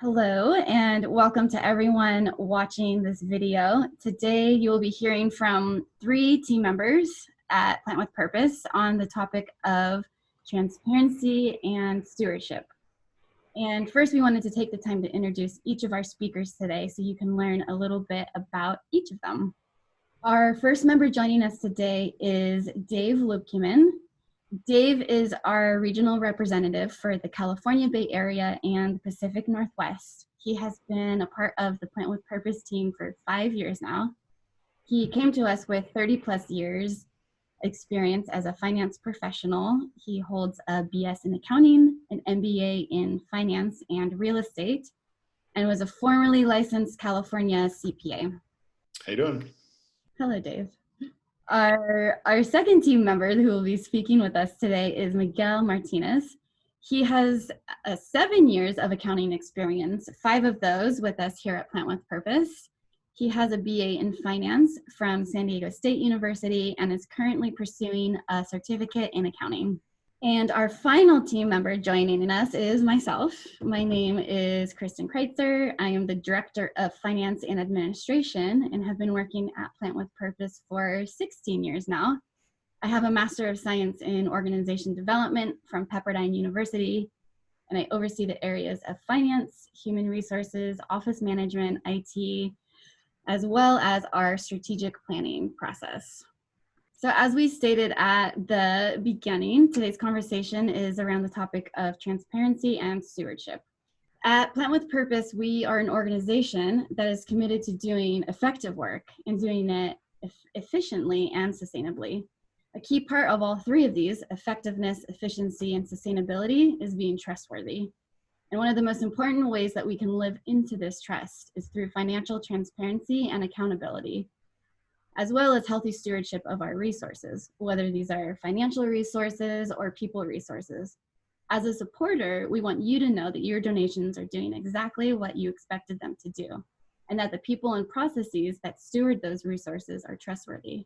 Hello and welcome to everyone watching this video. Today you will be hearing from 3 team members at Plant with Purpose on the topic of transparency and stewardship. And first we wanted to take the time to introduce each of our speakers today so you can learn a little bit about each of them. Our first member joining us today is Dave Lubkeman. Dave is our regional representative for the California Bay Area and the Pacific Northwest. He has been a part of the Plant with Purpose team for 5 years now. He came to us with 30+ years experience as a finance professional. He holds a BS in accounting, an MBA in finance and real estate, and was a formerly licensed California CPA. How you doing? Hello, Dave. Our second team member who will be speaking with us today is Miguel Martinez. He has 7 years of accounting experience, 5 of those with us here at Plant with Purpose. He has a BA in finance from San Diego State University and is currently pursuing a certificate in accounting. And our final team member joining us is myself. My name is Kristen Kreitzer. I am the Director of Finance and Administration and have been working at Plant with Purpose for 16 years now. I have a Master of Science in Organization Development from Pepperdine University, and I oversee the areas of finance, human resources, office management, IT, as well as our strategic planning process. So as we stated at the beginning, today's conversation is around the topic of transparency and stewardship. At Plant with Purpose, we are an organization that is committed to doing effective work and doing it efficiently and sustainably. A key part of all 3 of these, effectiveness, efficiency, and sustainability, is being trustworthy. And one of the most important ways that we can live into this trust is through financial transparency and accountability, as well as healthy stewardship of our resources, whether these are financial resources or people resources. As a supporter, we want you to know that your donations are doing exactly what you expected them to do, and that the people and processes that steward those resources are trustworthy.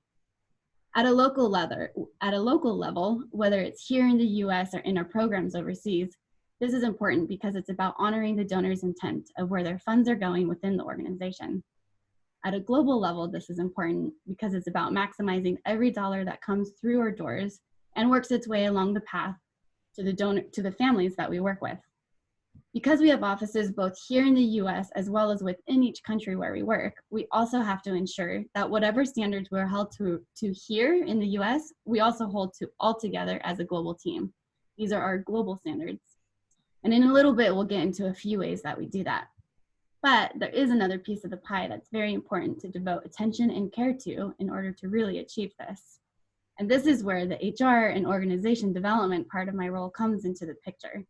At a local level, whether it's here in the US or in our programs overseas, this is important because it's about honoring the donor's intent of where their funds are going within the organization. At a global level, this is important because it's about maximizing every dollar that comes through our doors and works its way along the path to the families that we work with. Because we have offices both here in the US as well as within each country where we work, we also have to ensure that whatever standards we're held to here in the US, we also hold to all together as a global team. These are our global standards. And in a little bit, we'll get into a few ways that we do that. But there is another piece of the pie that's very important to devote attention and care to in order to really achieve this. And this is where the HR and organization development part of my role comes into the picture.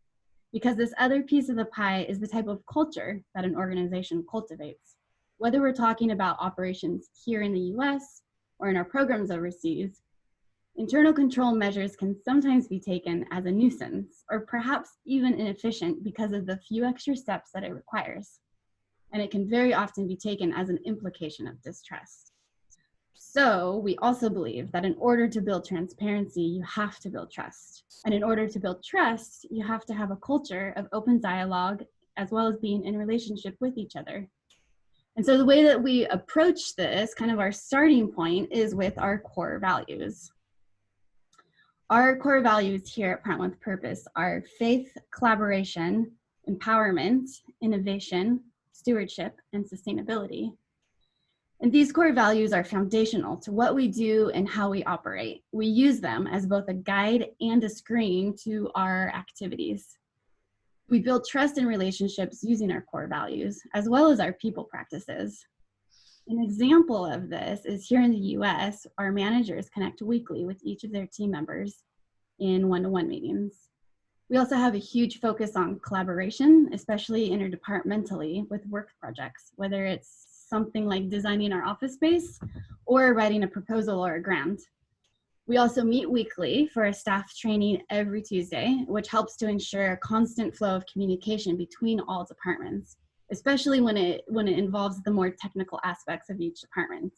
Because this other piece of the pie is the type of culture that an organization cultivates. Whether we're talking about operations here in the US or in our programs overseas, internal control measures can sometimes be taken as a nuisance or perhaps even inefficient because of the few extra steps that it requires. And it can very often be taken as an implication of distrust. So we also believe that in order to build transparency, you have to build trust. And in order to build trust, you have to have a culture of open dialogue as well as being in relationship with each other. And so the way that we approach this, kind of our starting point, is with our core values. Our core values here at Plant with Purpose are faith, collaboration, empowerment, innovation, stewardship, and sustainability. And these core values are foundational to what we do and how we operate. We use them as both a guide and a screen to our activities. We build trust in relationships using our core values, as well as our people practices. An example of this is here in the US, our managers connect weekly with each of their team members in one-to-one meetings. We also have a huge focus on collaboration, especially interdepartmentally with work projects, whether it's something like designing our office space or writing a proposal or a grant. We also meet weekly for a staff training every Tuesday, which helps to ensure a constant flow of communication between all departments, especially when it involves the more technical aspects of each department.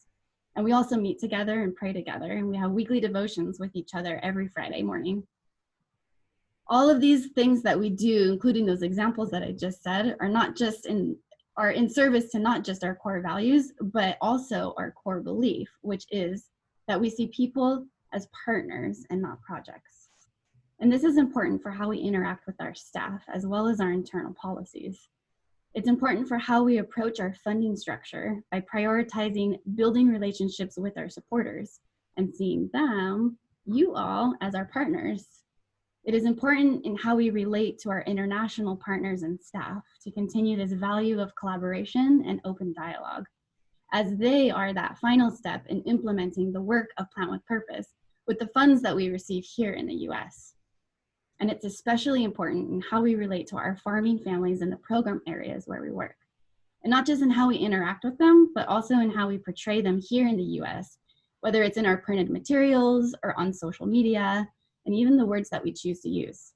And we also meet together and pray together, and we have weekly devotions with each other every Friday morning. All of these things that we do, including those examples that I just said, are in service to not just our core values, but also our core belief, which is that we see people as partners and not projects. And this is important for how we interact with our staff, as well as our internal policies. It's important for how we approach our funding structure by prioritizing building relationships with our supporters and seeing them, you all, as our partners. It is important in how we relate to our international partners and staff to continue this value of collaboration and open dialogue, as they are that final step in implementing the work of Plant with Purpose with the funds that we receive here in the US. And it's especially important in how we relate to our farming families in the program areas where we work. And not just in how we interact with them, but also in how we portray them here in the US, whether it's in our printed materials or on social media, and even the words that we choose to use.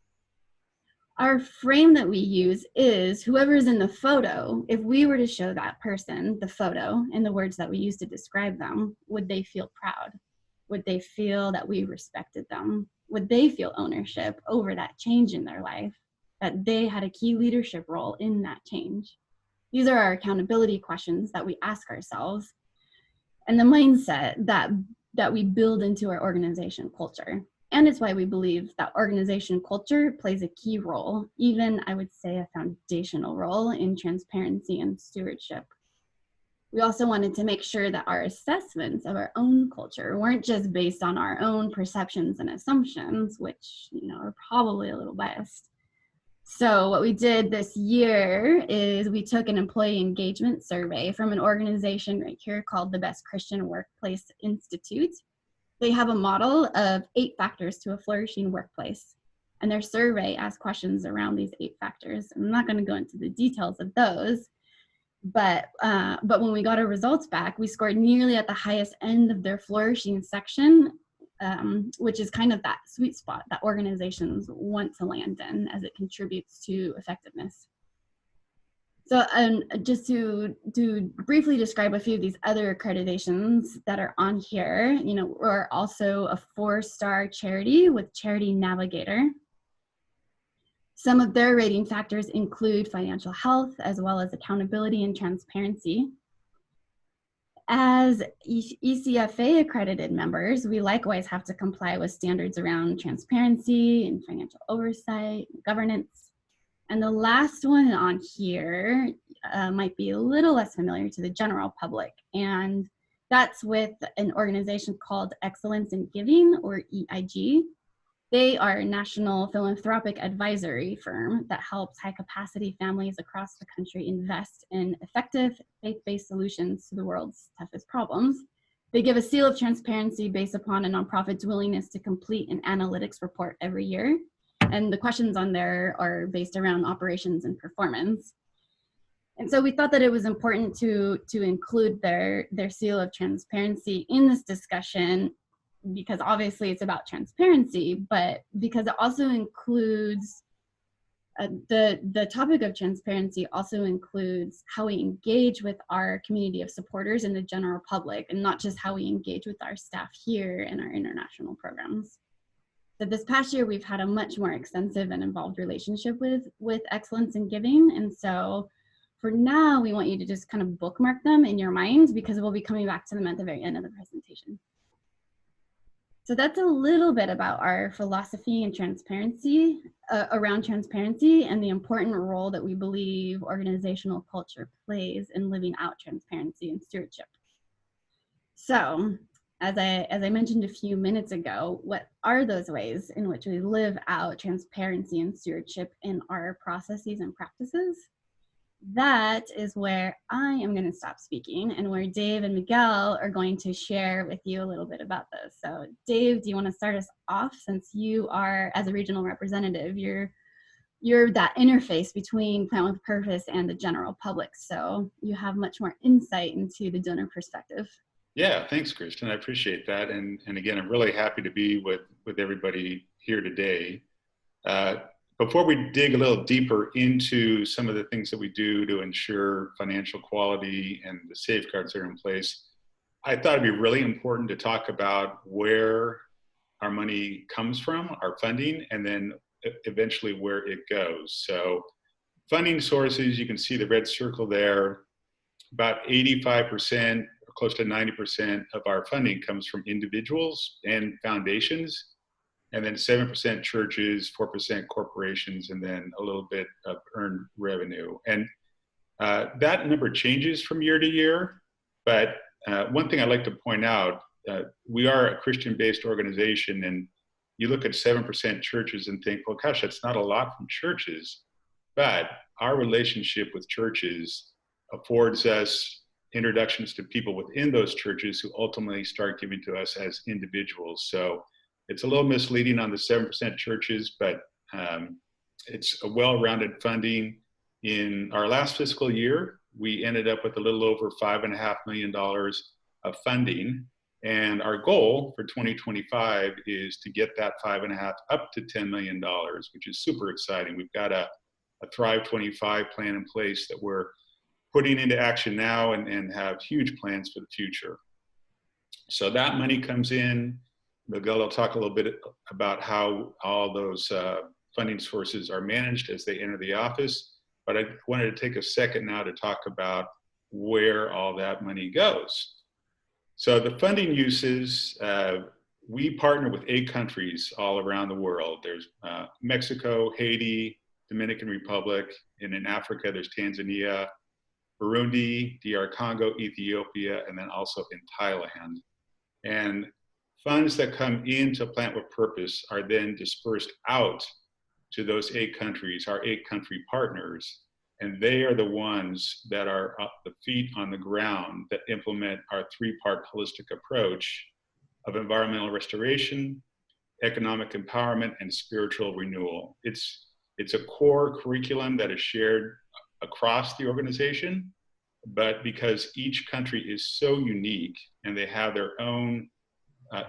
Our frame that we use is whoever's in the photo. If we were to show that person the photo and the words that we use to describe them, would they feel proud? Would they feel that we respected them? Would they feel ownership over that change in their life, that they had a key leadership role in that change? These are our accountability questions that we ask ourselves, and the mindset that we build into our organization culture. And it's why we believe that organization culture plays a key role, even I would say a foundational role in transparency and stewardship. We also wanted to make sure that our assessments of our own culture weren't just based on our own perceptions and assumptions, which, are probably a little biased. So what we did this year is we took an employee engagement survey from an organization right here called the Best Christian Workplace Institute. They have a model of 8 factors to a flourishing workplace, and their survey asked questions around these 8 factors. I'm not going to go into the details of those, but when we got our results back, we scored nearly at the highest end of their flourishing section, which is kind of that sweet spot that organizations want to land in as it contributes to effectiveness. So just to briefly describe a few of these other accreditations that are on here, we're also a 4-star charity with Charity Navigator. Some of their rating factors include financial health, as well as accountability and transparency. As ECFA accredited members, we likewise have to comply with standards around transparency and financial oversight, and governance. And the last one on here might be a little less familiar to the general public, and that's with an organization called Excellence in Giving, or EIG. They are a national philanthropic advisory firm that helps high-capacity families across the country invest in effective faith-based solutions to the world's toughest problems. They give a seal of transparency based upon a nonprofit's willingness to complete an analytics report every year. And the questions on there are based around operations and performance. And so we thought that it was important to include their seal of transparency in this discussion, because obviously it's about transparency, but because it also includes the topic of transparency also includes how we engage with our community of supporters and the general public, and not just how we engage with our staff here in our international programs. So this past year, we've had a much more extensive and involved relationship with Excellence in Giving. And so for now, we want you to just kind of bookmark them in your mind, because we'll be coming back to them at the very end of the presentation. So that's a little bit about our philosophy and transparency, around transparency, and the important role that we believe organizational culture plays in living out transparency and stewardship. So, as I mentioned a few minutes ago, what are those ways in which we live out transparency and stewardship in our processes and practices? That is where I am going to stop speaking, and where Dave and Miguel are going to share with you a little bit about this. So Dave, do you want to start us off, since you are, as a regional representative, you're that interface between Plant with Purpose and the general public, so you have much more insight into the donor perspective. Yeah, thanks, Kristen. I appreciate that. And again, I'm really happy to be with everybody here today. Before we dig a little deeper into some of the things that we do to ensure financial quality and the safeguards that are in place, I thought it'd be really important to talk about where our money comes from, our funding, and then eventually where it goes. So funding sources, you can see the red circle there. About 85% or close to 90% of our funding comes from individuals and foundations, and then 7% churches, 4% corporations, and then a little bit of earned revenue. And that number changes from year to year, but one thing I'd like to point out, we are a Christian-based organization, and you look at 7% churches and think, well, gosh, that's not a lot from churches, but our relationship with churches affords us introductions to people within those churches who ultimately start giving to us as individuals. So it's a little misleading on the 7% churches, but it's a well-rounded funding. In our last fiscal year, we ended up with a little over $5.5 million of funding. And our goal for 2025 is to get that 5.5 up to $10 million, which is super exciting. We've got a Thrive 25 plan in place that we're putting into action now and have huge plans for the future. So that money comes in. Miguel will talk a little bit about how all those funding sources are managed as they enter the office. But I wanted to take a second now to talk about where all that money goes. So the funding uses, we partner with 8 countries all around the world. There's Mexico, Haiti, Dominican Republic, and in Africa, there's Tanzania, Burundi, DR Congo, Ethiopia, and then also in Thailand. And funds that come into Plant with Purpose are then dispersed out to those 8 countries, our 8 country partners, and they are the ones that are the feet on the ground that implement our 3-part holistic approach of environmental restoration, economic empowerment, and spiritual renewal. It's a core curriculum that is shared across the organization, but because each country is so unique and they have their own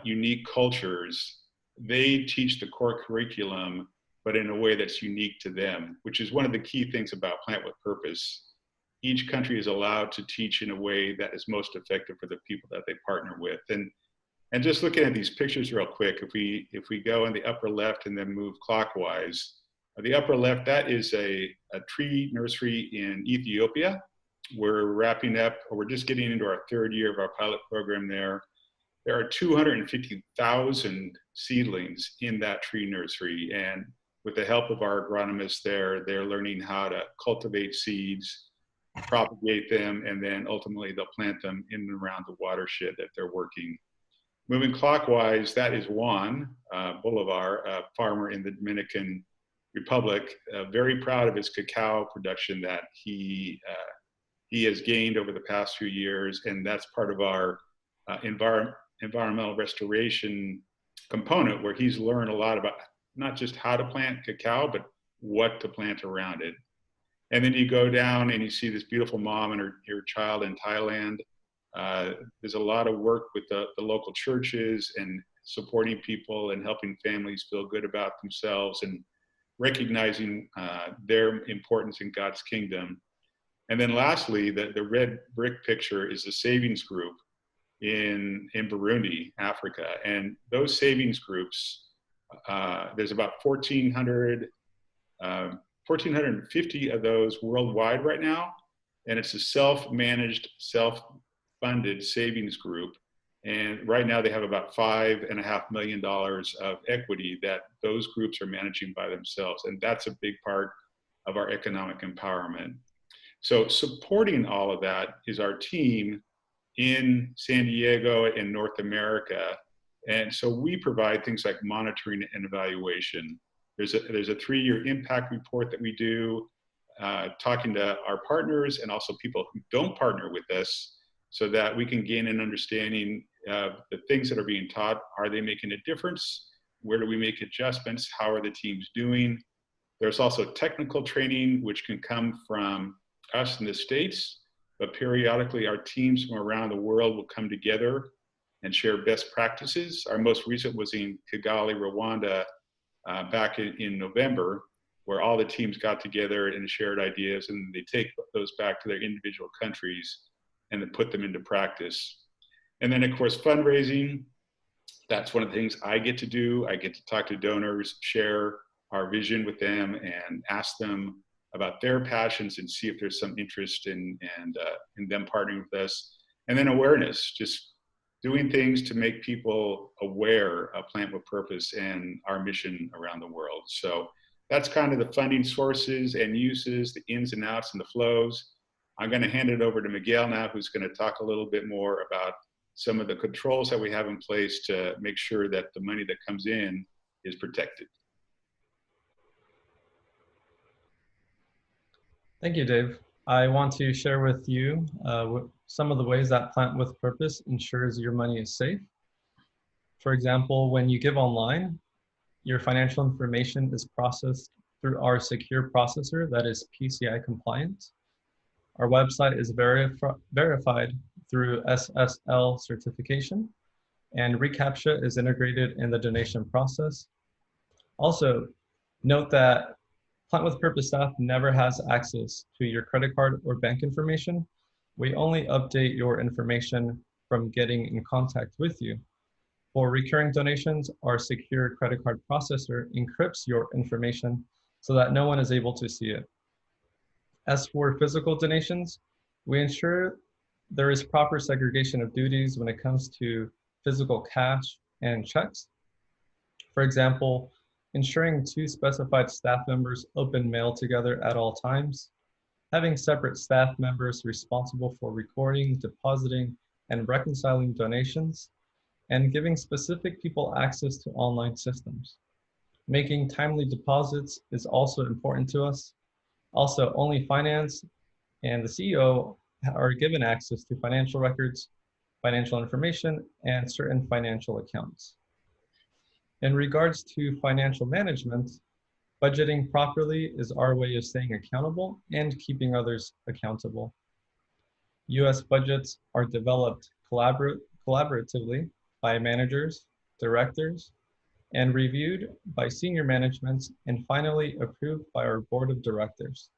unique cultures, they teach the core curriculum, but in a way that's unique to them, which is one of the key things about Plant with Purpose. Each country is allowed to teach in a way that is most effective for the people that they partner with. And just looking at these pictures real quick, if we go in the upper left and then move clockwise, the upper left, that is a tree nursery in Ethiopia. We're wrapping up, or we're just getting into our 3rd year of our pilot program there. There are 250,000 seedlings in that tree nursery, and with the help of our agronomists there, they're learning how to cultivate seeds, propagate them, and then ultimately they'll plant them in and around the watershed that they're working. Moving clockwise, that is Juan Bolivar, a farmer in the Dominican Republic, very proud of his cacao production that he has gained over the past few years, and that's part of our environmental restoration component, where he's learned a lot about not just how to plant cacao, but what to plant around it. And then you go down and you see this beautiful mom and her child in Thailand. There's a lot of work with the local churches and supporting people and helping families feel good about themselves and recognizing their importance in God's kingdom. And then lastly, the red brick picture is the savings group in Burundi, Africa. And those savings groups, there's about 1,450 of those worldwide right now. And it's a self-managed, self-funded savings group. And right now they have about $5.5 million of equity that those groups are managing by themselves. And that's a big part of our economic empowerment. So supporting all of that is our team in San Diego and North America. And so we provide things like monitoring and evaluation. There's a 3-year impact report that we do, talking to our partners and also people who don't partner with us, so that we can gain an understanding of the things that are being taught. Are they making a difference? Where do we make adjustments? How are the teams doing? There's also technical training, which can come from us in the States, but periodically our teams from around the world will come together and share best practices. Our most recent was in Kigali, Rwanda, back in November, where all the teams got together and shared ideas, and they take those back to their individual countries and then put them into practice. And then of course, fundraising, that's one of the things I get to do. I get to talk to donors, share our vision with them and ask them about their passions and see if there's some interest in them partnering with us. And then awareness, just doing things to make people aware of Plant with Purpose and our mission around the world. So that's kind of the funding sources and uses, the ins and outs and the flows. I'm going to hand it over to Miguel now, who's going to talk a little bit more about some of the controls that we have in place to make sure that the money that comes in is protected. Thank you, Dave. I want to share with you some of the ways that Plant with Purpose ensures your money is safe. For example, when you give online, your financial information is processed through our secure processor that is PCI compliant. Our website is verified through SSL certification, and reCAPTCHA is integrated in the donation process. Also, note that Plant with Purpose staff never has access to your credit card or bank information. We only update your information from getting in contact with you. For recurring donations, our secure credit card processor encrypts your information so that no one is able to see it. As for physical donations, we ensure there is proper segregation of duties when it comes to physical cash and checks. For example, ensuring 2 specified staff members open mail together at all times, having separate staff members responsible for recording, depositing, and reconciling donations, and giving specific people access to online systems. Making timely deposits is also important to us. Also, only finance and the CEO are given access to financial records, financial information, and certain financial accounts. In regards to financial management, budgeting properly is our way of staying accountable and keeping others accountable. US budgets are developed collaboratively by managers, directors, and reviewed by senior management, and finally approved by our board of directors.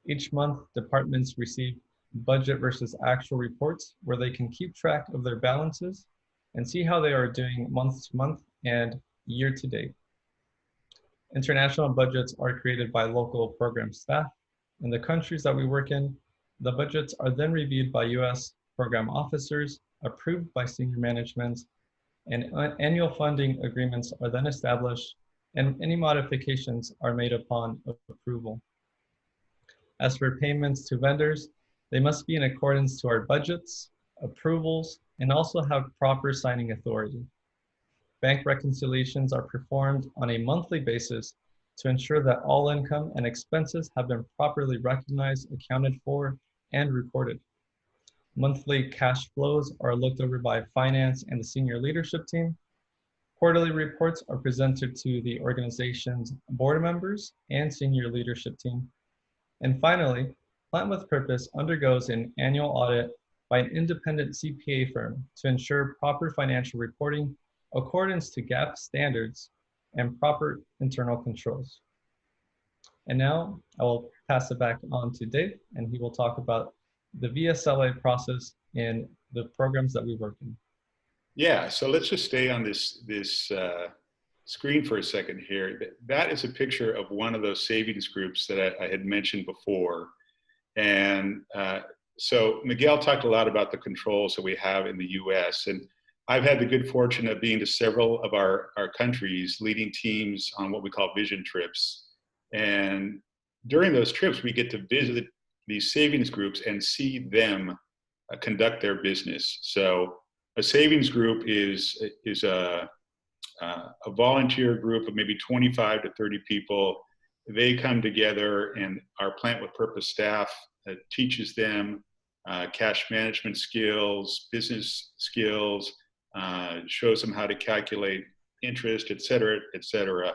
Each month, departments receive budget versus actual reports where they can keep track of their balances and see how they are doing month to month and year to date. International budgets are created by local program staff. In the countries that we work in, the budgets are then reviewed by US program officers, approved by senior management, and annual funding agreements are then established, and any modifications are made upon approval. As for payments to vendors, they must be in accordance to our budgets, approvals, and also have proper signing authority. Bank reconciliations are performed on a monthly basis to ensure that all income and expenses have been properly recognized, accounted for, and reported. Monthly cash flows are looked over by finance and the senior leadership team. Quarterly reports are presented to the organization's board members and senior leadership team. And finally, Plant with Purpose undergoes an annual audit by an independent CPA firm to ensure proper financial reporting, accordance to GAAP standards, and proper internal controls. And now I will pass it back on to Dave, and he will talk about the VSLA process and the programs that we work in. Yeah, so let's just stay on this screen for a second here. That is a picture of one of those savings groups that I had mentioned before. And so Miguel talked a lot about the controls that we have in the US, and I've had the good fortune of being to several of our countries, leading teams on what we call vision trips. And during those trips, we get to visit these savings groups and see them conduct their business. So a savings group is a volunteer group of maybe 25 to 30 people. They come together, and our Plant with Purpose staff teaches them cash management skills, business skills, shows them how to calculate interest, et cetera, et cetera.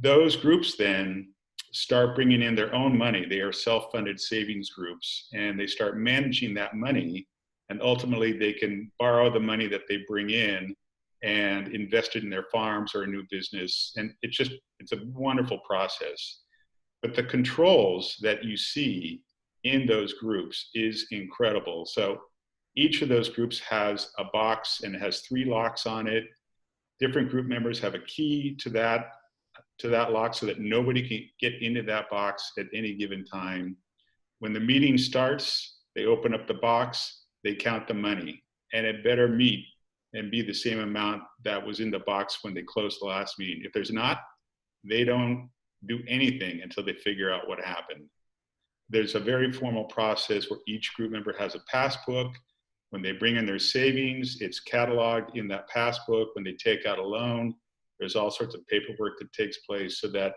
Those groups then start bringing in their own money. They are self-funded savings groups, and they start managing that money, and ultimately they can borrow the money that they bring in and invest it in their farms or a new business. And it's a wonderful process. But the controls that you see in those groups is incredible. So each of those groups has a box and it has 3 locks on it. Different group members have a key to that to that lock so that nobody can get into that box at any given time. When the meeting starts, they open up the box, they count the money, and it better meet and be the same amount that was in the box when they closed the last meeting. If there's not, they don't do anything until they figure out what happened. There's a very formal process where each group member has a passbook. When they bring in their savings, it's cataloged in that passbook. When they take out a loan, there's all sorts of paperwork that takes place so that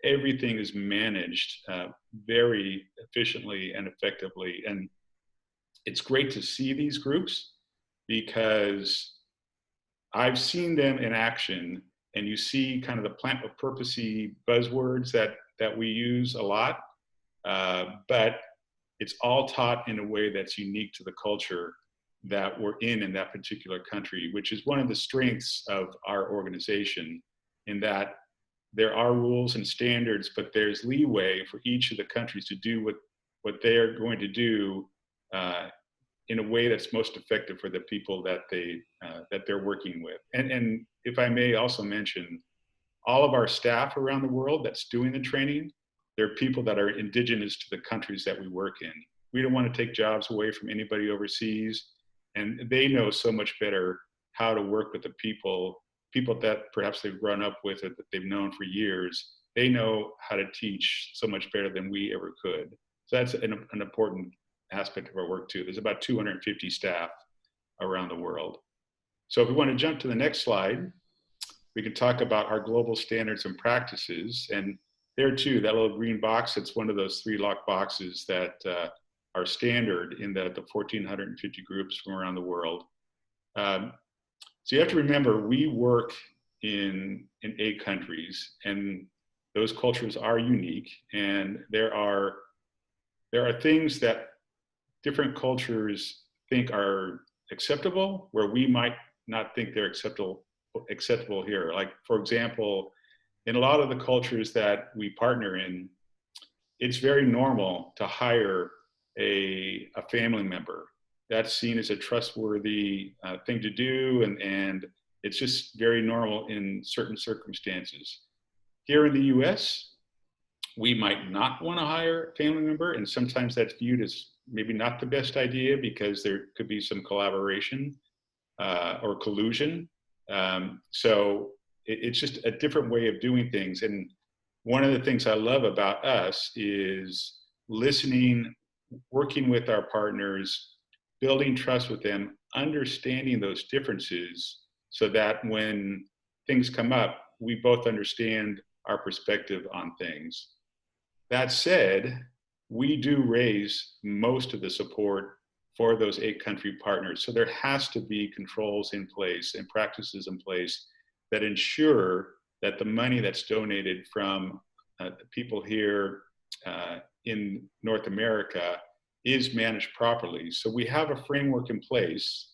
everything is managed very efficiently and effectively. And it's great to see these groups because I've seen them in action, and you see kind of the plant with purpose-y buzzwords that we use a lot, but it's all taught in a way that's unique to the culture that we're in that particular country, which is one of the strengths of our organization, in that there are rules and standards, but there's leeway for each of the countries to do what they're going to do in a way that's most effective for the people that they're working with. And if I may also mention, all of our staff around the world that's doing the training, they're people that are indigenous to the countries that we work in. We don't want to take jobs away from anybody overseas, and they know so much better how to work with the people that perhaps they've grown up with or that they've known for years. They know how to teach so much better than we ever could. So that's an important aspect of our work too. There's about 250 staff around the world. So if we want to jump to the next slide, we can talk about our global standards and practices. And there too, that little green box, it's one of those 3 lock boxes that are standard in the 1,450 groups from around the world. So you have to remember, we work in 8 countries, and those cultures are unique, and there are things that different cultures think are acceptable where we might not think they're acceptable here. Like, for example, in a lot of the cultures that we partner in, it's very normal to hire a family member. That's seen as a trustworthy thing to do, and it's just very normal in certain circumstances. Here in the US, we might not want to hire a family member, and sometimes that's viewed as maybe not the best idea because there could be some collaboration or collusion. So it's just a different way of doing things. And one of the things I love about us is listening, working with our partners, building trust with them, understanding those differences so that when things come up, we both understand our perspective on things. That said, we do raise most of the support for those 8 country partners. So there has to be controls in place and practices in place that ensure that the money that's donated from the people here in North America is managed properly. So we have a framework in place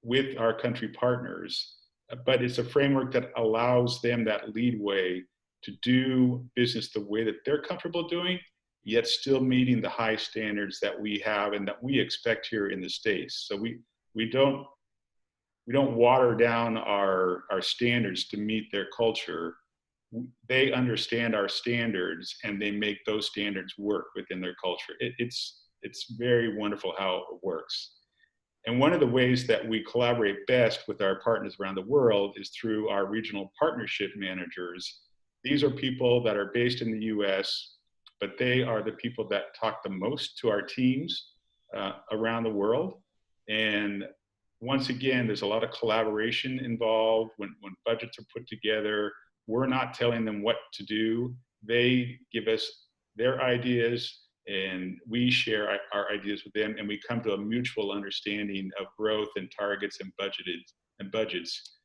with our country partners, but it's a framework that allows them that leadway to do business the way that they're comfortable doing, yet still meeting the high standards that we have and that we expect here in the States. So we don't water down our standards to meet their culture. They understand our standards and they make those standards work within their culture. It's very wonderful how it works. And one of the ways that we collaborate best with our partners around the world is through our regional partnership managers. These are people that are based in the US, but they are the people that talk the most to our teams around the world. And once again, there's a lot of collaboration involved when budgets are put together. We're not telling them what to do. They give us their ideas and we share our ideas with them, and we come to a mutual understanding of growth and targets and budgets.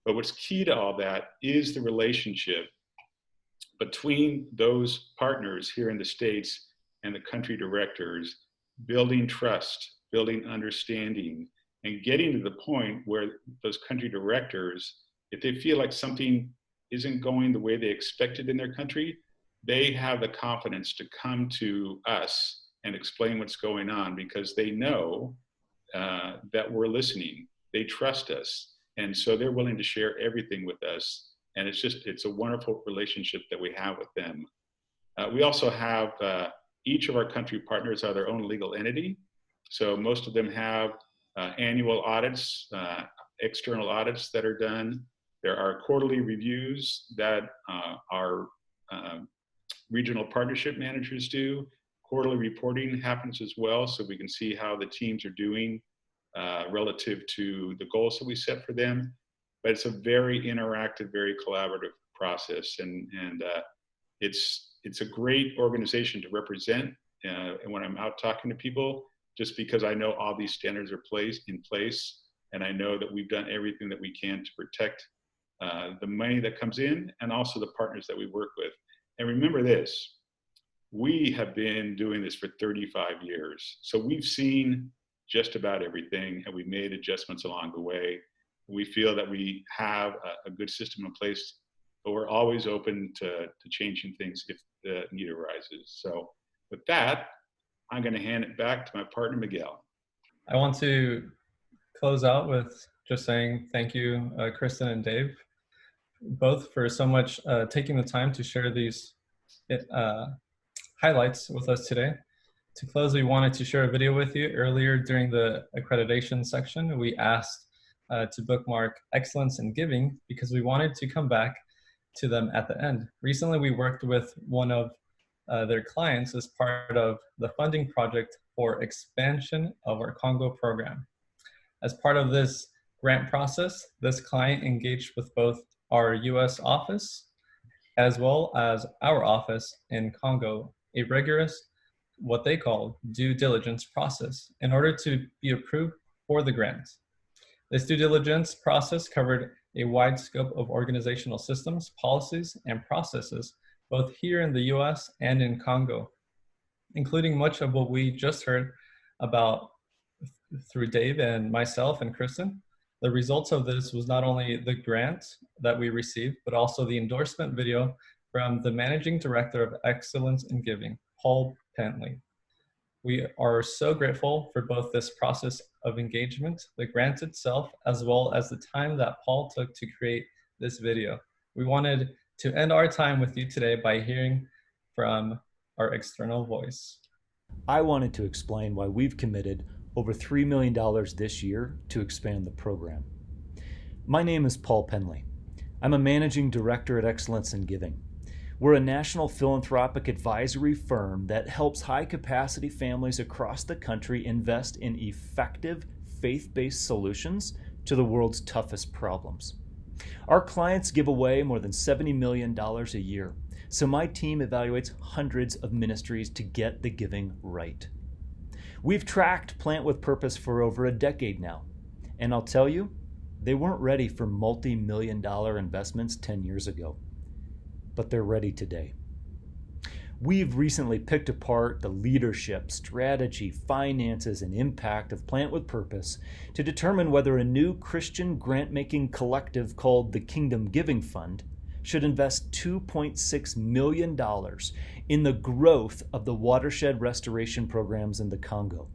But what's key to all that is the relationship between those partners here in the States and the country directors, building trust, building understanding, and getting to the point where those country directors, if they feel like something isn't going the way they expected in their country, they have the confidence to come to us and explain what's going on because they know that we're listening. They trust us. And so they're willing to share everything with us And it's a wonderful relationship that we have with them. We also have each of our country partners are their own legal entity. So most of them have annual audits, external audits that are done. There are quarterly reviews that our regional partnership managers do. Quarterly reporting happens as well, so we can see how the teams are doing relative to the goals that we set for them. But it's a very interactive, very collaborative process, and it's a great organization to represent. And when I'm out talking to people, just because I know all these standards are in place, and I know that we've done everything that we can to protect the money that comes in and also the partners that we work with. And remember this, we have been doing this for 35 years. So we've seen just about everything, and we made adjustments along the way. We feel that we have a good system in place, but we're always open to changing things if the need arises. So with that, I'm going to hand it back to my partner, Miguel. I want to close out with just saying thank you, Kristen and Dave, both for so much taking the time to share these highlights with us today. To close, we wanted to share a video with you. Earlier during the accreditation section, we asked to bookmark excellence in giving because we wanted to come back to them at the end. Recently, we worked with one of their clients as part of the funding project for expansion of our Congo program. As part of this grant process, this client engaged with both our US office as well as our office in Congo, a rigorous, what they call due diligence process in order to be approved for the grant. This due diligence process covered a wide scope of organizational systems, policies, and processes, both here in the US and in Congo, including much of what we just heard about through Dave and myself and Kristen. The results of this was not only the grant that we received, but also the endorsement video from the Managing Director of Excellence in Giving, Paul Pentley. We are so grateful for both this process of engagement, the grant itself, as well as the time that Paul took to create this video. We wanted to end our time with you today by hearing from our external voice. I wanted to explain why we've committed over $3 million this year to expand the program. My name is Paul Pentley. I'm a managing director at Excellence in Giving. We're a national philanthropic advisory firm that helps high-capacity families across the country invest in effective, faith-based solutions to the world's toughest problems. Our clients give away more than $70 million a year, so my team evaluates hundreds of ministries to get the giving right. We've tracked Plant with Purpose for over a decade now, and I'll tell you, they weren't ready for multi-million-dollar investments 10 years ago. But they're ready today. We've recently picked apart the leadership, strategy, finances, and impact of Plant with Purpose to determine whether a new Christian grant-making collective called the Kingdom Giving Fund should invest $2.6 million in the growth of the watershed restoration programs in the Congo.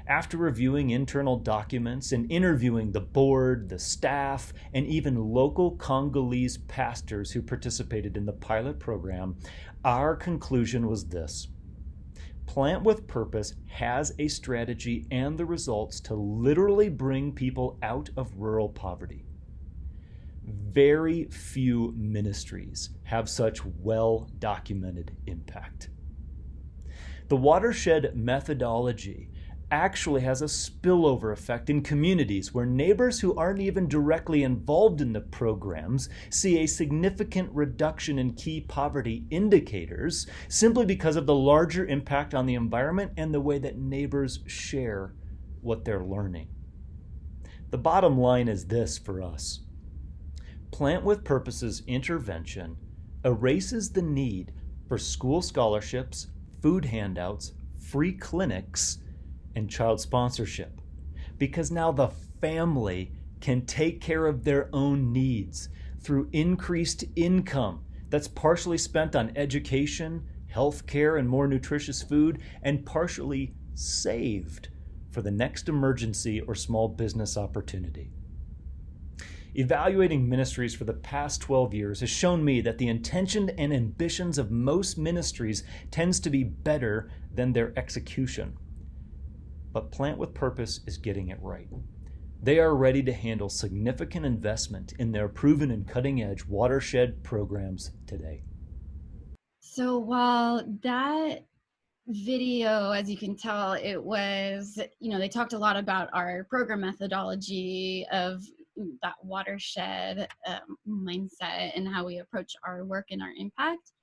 After reviewing internal documents and interviewing the board, the staff, and even local Congolese pastors who participated in the pilot program, our conclusion was this: Plant with Purpose has a strategy and the results to literally bring people out of rural poverty. Very few ministries have such well-documented impact. The watershed methodology actually has a spillover effect in communities where neighbors who aren't even directly involved in the programs see a significant reduction in key poverty indicators simply because of the larger impact on the environment and the way that neighbors share what they're learning. The bottom line is this for us: Plant with Purpose's intervention erases the need for school scholarships, food handouts, free clinics, and child sponsorship, because now the family can take care of their own needs through increased income that's partially spent on education, health care, and more nutritious food, and partially saved for the next emergency or small business opportunity. Evaluating ministries for the past 12 years has shown me that the intention and ambitions of most ministries tends to be better than their execution. But Plant with Purpose is getting it right. They are ready to handle significant investment in their proven and cutting-edge watershed programs today. So while that video, as you can tell, it was, they talked a lot about our program methodology of that watershed mindset and how we approach our work and our impact.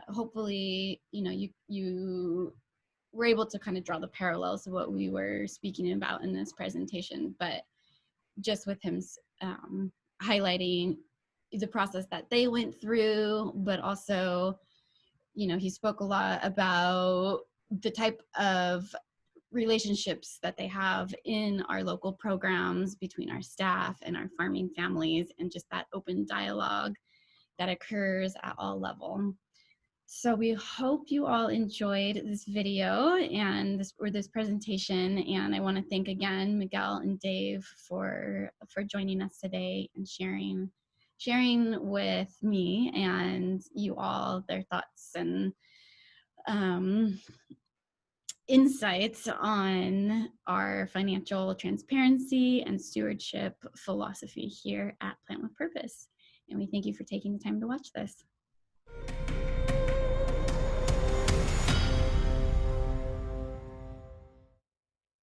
Hopefully, you were able to kind of draw the parallels of what we were speaking about in this presentation, but just with him highlighting the process that they went through, but also, he spoke a lot about the type of relationships that they have in our local programs between our staff and our farming families, and just that open dialogue that occurs at all levels. So we hope you all enjoyed this video and this presentation, and I want to thank again Miguel and Dave for joining us today and sharing with me and you all their thoughts and insights on our financial transparency and stewardship philosophy here at Plant with Purpose. And we thank you for taking the time to watch this.